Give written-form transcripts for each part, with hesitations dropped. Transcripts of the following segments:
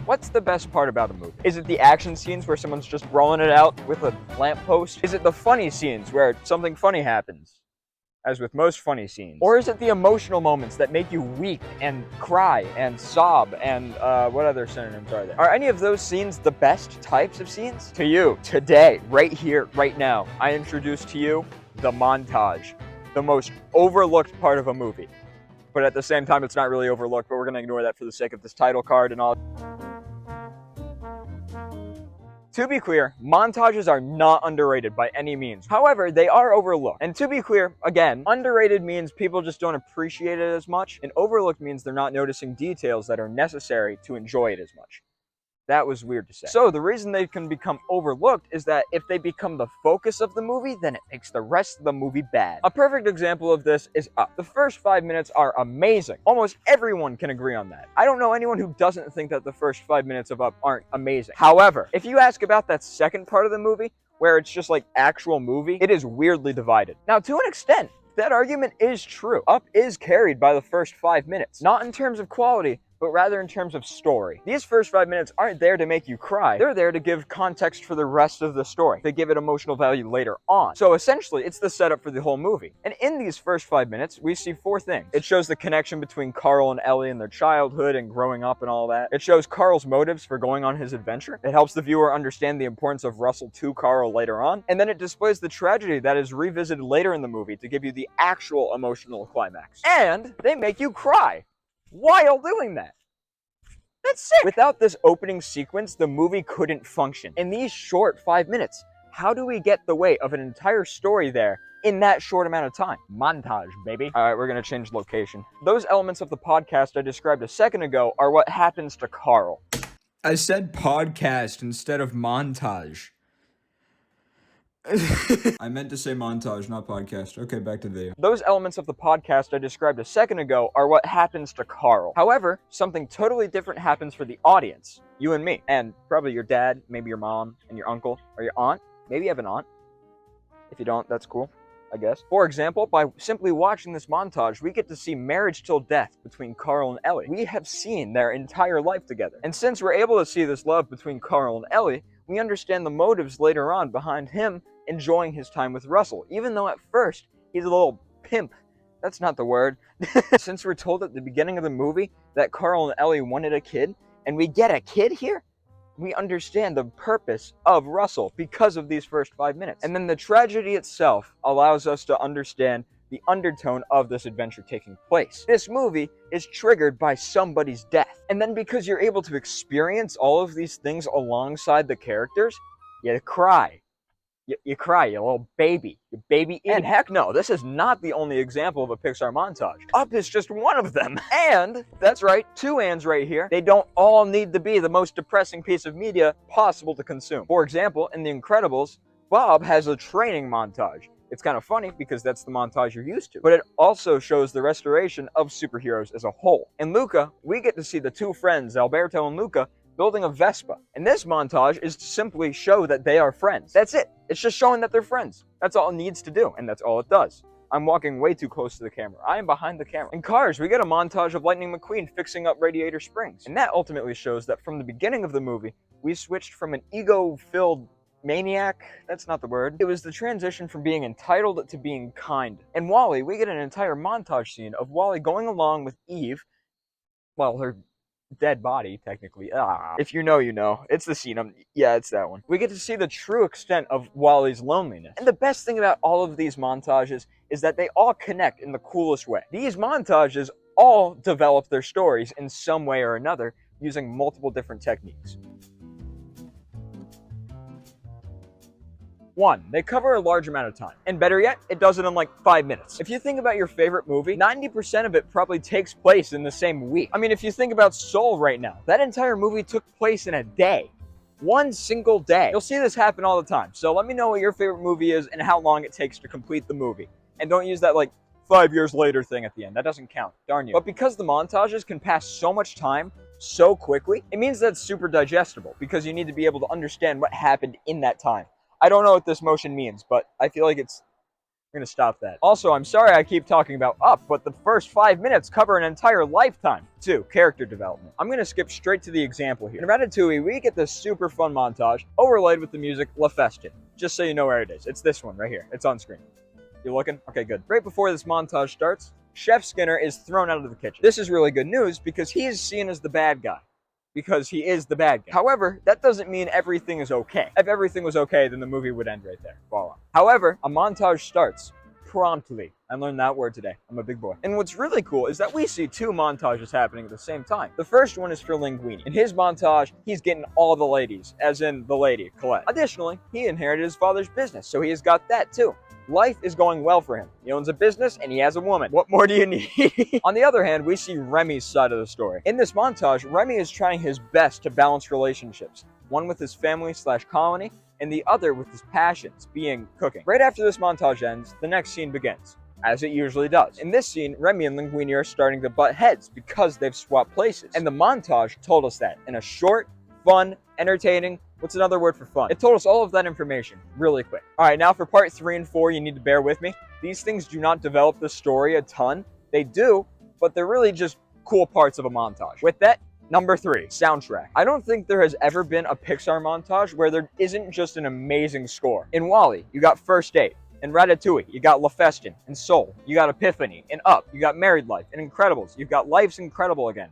What's the best part about a movie? Is it the action scenes where someone's just rolling it out with a lamppost? Is it the funny scenes where something funny happens, as with most funny scenes? Or is it the emotional moments that make you weep and cry and sob and what other synonyms are there? Are any of those scenes the best types of scenes? To you, today, right here, right now, I introduce to you the montage, the most overlooked part of a movie. But at the same time, it's not really overlooked, but we're gonna ignore that for the sake of this title card and all. To be clear, montages are not underrated by any means. However, they are overlooked. And to be clear, again, underrated means people just don't appreciate it as much, and overlooked means they're not noticing details that are necessary to enjoy it as much. That was weird to say. So the reason they can become overlooked is that if they become the focus of the movie, then it makes the rest of the movie bad. A perfect example of this is Up. The first 5 minutes are amazing. Almost everyone can agree on that. I don't know anyone who doesn't think that the first 5 minutes of Up aren't amazing. However, if you ask about that second part of the movie, where it's just like actual movie, it is weirdly divided. Now, to an extent, that argument is true. Up is carried by the first 5 minutes. Not in terms of quality, but rather in terms of story. These first 5 minutes aren't there to make you cry. They're there to give context for the rest of the story. They give it emotional value later on. So essentially, it's the setup for the whole movie. And in these first 5 minutes, we see 4 things. It shows the connection between Carl and Ellie and their childhood and growing up and all that. It shows Carl's motives for going on his adventure. It helps the viewer understand the importance of Russell to Carl later on. And then it displays the tragedy that is revisited later in the movie to give you the actual emotional climax. And they make you cry while doing that. That's sick! Without this opening sequence, the movie couldn't function. In these short 5 minutes, how do we get the weight of an entire story there in that short amount of time? Montage, baby. All right, we're gonna change location. Those elements of the podcast I described a second ago are what happens to Carl. I said podcast instead of montage. I meant to say montage, not podcast. Okay, back to video. Those elements of the podcast I described a second ago are what happens to Carl. However, something totally different happens for the audience, you and me, and probably your dad, maybe your mom, and your uncle, or your aunt. Maybe you have an aunt. If you don't, that's cool, I guess. For example, by simply watching this montage, we get to see marriage till death between Carl and Ellie. We have seen their entire life together. And since we're able to see this love between Carl and Ellie, we understand the motives later on behind him enjoying his time with Russell, even though at first he's a little pimp. That's not the word. Since we're told at the beginning of the movie that Carl and Ellie wanted a kid, and we get a kid here, we understand the purpose of Russell because of these first 5 minutes. And then the tragedy itself allows us to understand the undertone of this adventure taking place. This movie is triggered by somebody's death. And then because you're able to experience all of these things alongside the characters, you cry. You cry, you little baby. You baby. And heck no, this is not the only example of a Pixar montage. Up is just one of them. And, that's right, 2 ands right here. They don't all need to be the most depressing piece of media possible to consume. For example, in The Incredibles, Bob has a training montage. It's kind of funny because that's the montage you're used to. But it also shows the restoration of superheroes as a whole. In Luca, we get to see the 2 friends, Alberto and Luca, building a Vespa. And this montage is to simply show that they are friends. That's it. It's just showing that they're friends. That's all it needs to do, and that's all it does. I'm walking way too close to the camera. I am behind the camera. In Cars, we get a montage of Lightning McQueen fixing up radiator springs. And that ultimately shows that from the beginning of the movie, we switched from an ego-filled maniac, that's not the word. It was the transition from being entitled to being kind. In WALL-E, we get an entire montage scene of WALL-E going along with Eve, well, her dead body, technically. If you know, you know. It's the scene. Yeah, it's that one. We get to see the true extent of WALL-E's loneliness. And the best thing about all of these montages is that they all connect in the coolest way. These montages all develop their stories in some way or another using multiple different techniques. 1, they cover a large amount of time. And better yet, it does it in like 5 minutes. If you think about your favorite movie, 90% of it probably takes place in the same week. I mean, if you think about Soul right now, that entire movie took place in a day. 1 single day. You'll see this happen all the time. So let me know what your favorite movie is and how long it takes to complete the movie. And don't use that like 5 years later thing at the end. That doesn't count. Darn you. But because the montages can pass so much time so quickly, it means that it's super digestible because you need to be able to understand what happened in that time. I don't know what this motion means, but I feel like it's I'm gonna stop that. Also, I'm sorry I keep talking about Up, but the first 5 minutes cover an entire lifetime. 2. Character development. I'm gonna skip straight to the example here. In Ratatouille, we get this super fun montage overlaid with the music La Feste. Just so you know where it is. It's this one right here. It's on screen. You looking? Okay, good. Right before this montage starts, Chef Skinner is thrown out of the kitchen. This is really good news because he is seen as the bad guy. Because he is the bad guy. However, that doesn't mean everything is okay. If everything was okay, then the movie would end right there. Voila. However, a montage starts promptly. I learned that word today. I'm a big boy. And what's really cool is that we see 2 montages happening at the same time. The first one is for Linguini. In his montage, he's getting all the ladies, as in the lady, Colette. Additionally, he inherited his father's business, so he has got that too. Life is going well for him. He owns a business and he has a woman. What more do you need? On the other hand, we see Remy's side of the story. In this montage, Remy is trying his best to balance relationships. One with his family/colony, and the other with his passions, being cooking. Right after this montage ends, the next scene begins, as it usually does. In this scene, Remy and Linguini are starting to butt heads because they've swapped places. And the montage told us that in a short, fun, entertaining, what's another word for fun? It told us all of that information really quick. All right, now for part 3 and 4, you need to bear with me. These things do not develop the story a ton. They do, but they're really just cool parts of a montage. With that, number 3, soundtrack. I don't think there has ever been a Pixar montage where there isn't just an amazing score. In WALL-E, you got First Date. In Ratatouille, you got La Feste. In Soul, you got Epiphany. In Up, you got Married Life. In Incredibles, you've got Life's Incredible Again.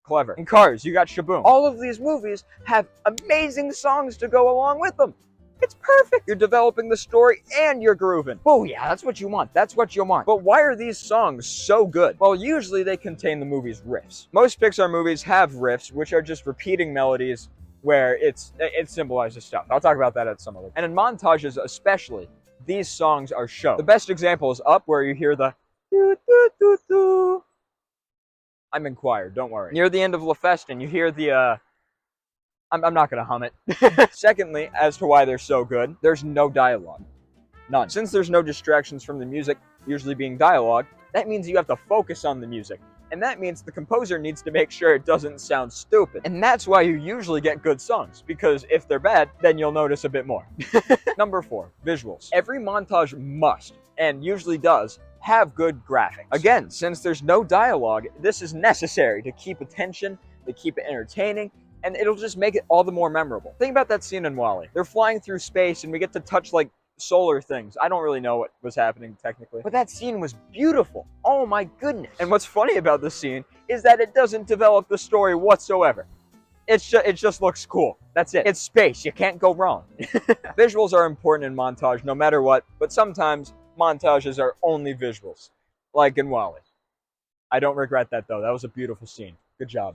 Clever. In Cars, you got Shaboom. All of these movies have amazing songs to go along with them. It's perfect. You're developing the story and you're grooving. Oh yeah, that's what you want. That's what you want. But why are these songs so good? Well, usually they contain the movie's riffs. Most Pixar movies have riffs, which are just repeating melodies where it symbolizes stuff. I'll talk about that at some other. And in montages especially, these songs are shown. The best example is Up, where you hear the doo doo doo doo. I'm in choir, don't worry. Near the end of La Feste, you hear the I'm not gonna hum it. Secondly, as to why they're so good, there's no dialogue. None. Since there's no distractions from the music, usually being dialogue, that means you have to focus on the music. And that means the composer needs to make sure it doesn't sound stupid. And that's why you usually get good songs, because if they're bad, then you'll notice a bit more. Number 4, visuals. Every montage must, and usually does, have good graphics. Again, since there's no dialogue, this is necessary to keep attention, to keep it entertaining, and it'll just make it all the more memorable. Think about that scene in WALL-E. They're flying through space and we get to touch like solar things. I don't really know what was happening technically, but that scene was beautiful. Oh my goodness. And what's funny about this scene is that it doesn't develop the story whatsoever. It just looks cool. That's it. It's space. You can't go wrong. Visuals are important in montage no matter what, but sometimes montages are only visuals, like in WALL-E. I don't regret that though. That was a beautiful scene. Good job.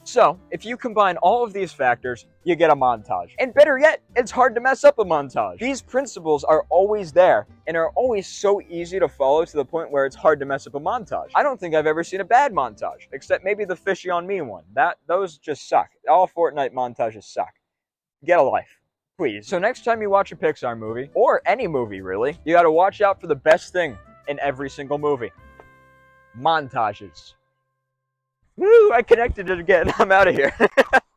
So, if you combine all of these factors, you get a montage. And better yet, it's hard to mess up a montage. These principles are always there and are always so easy to follow to the point where it's hard to mess up a montage. I don't think I've ever seen a bad montage, except maybe the Fishy on Me one. Those just suck. All Fortnite montages suck. Get a life, please. So next time you watch a Pixar movie, or any movie really, you gotta watch out for the best thing in every single movie. Montages. Woo, I connected it again. I'm out of here.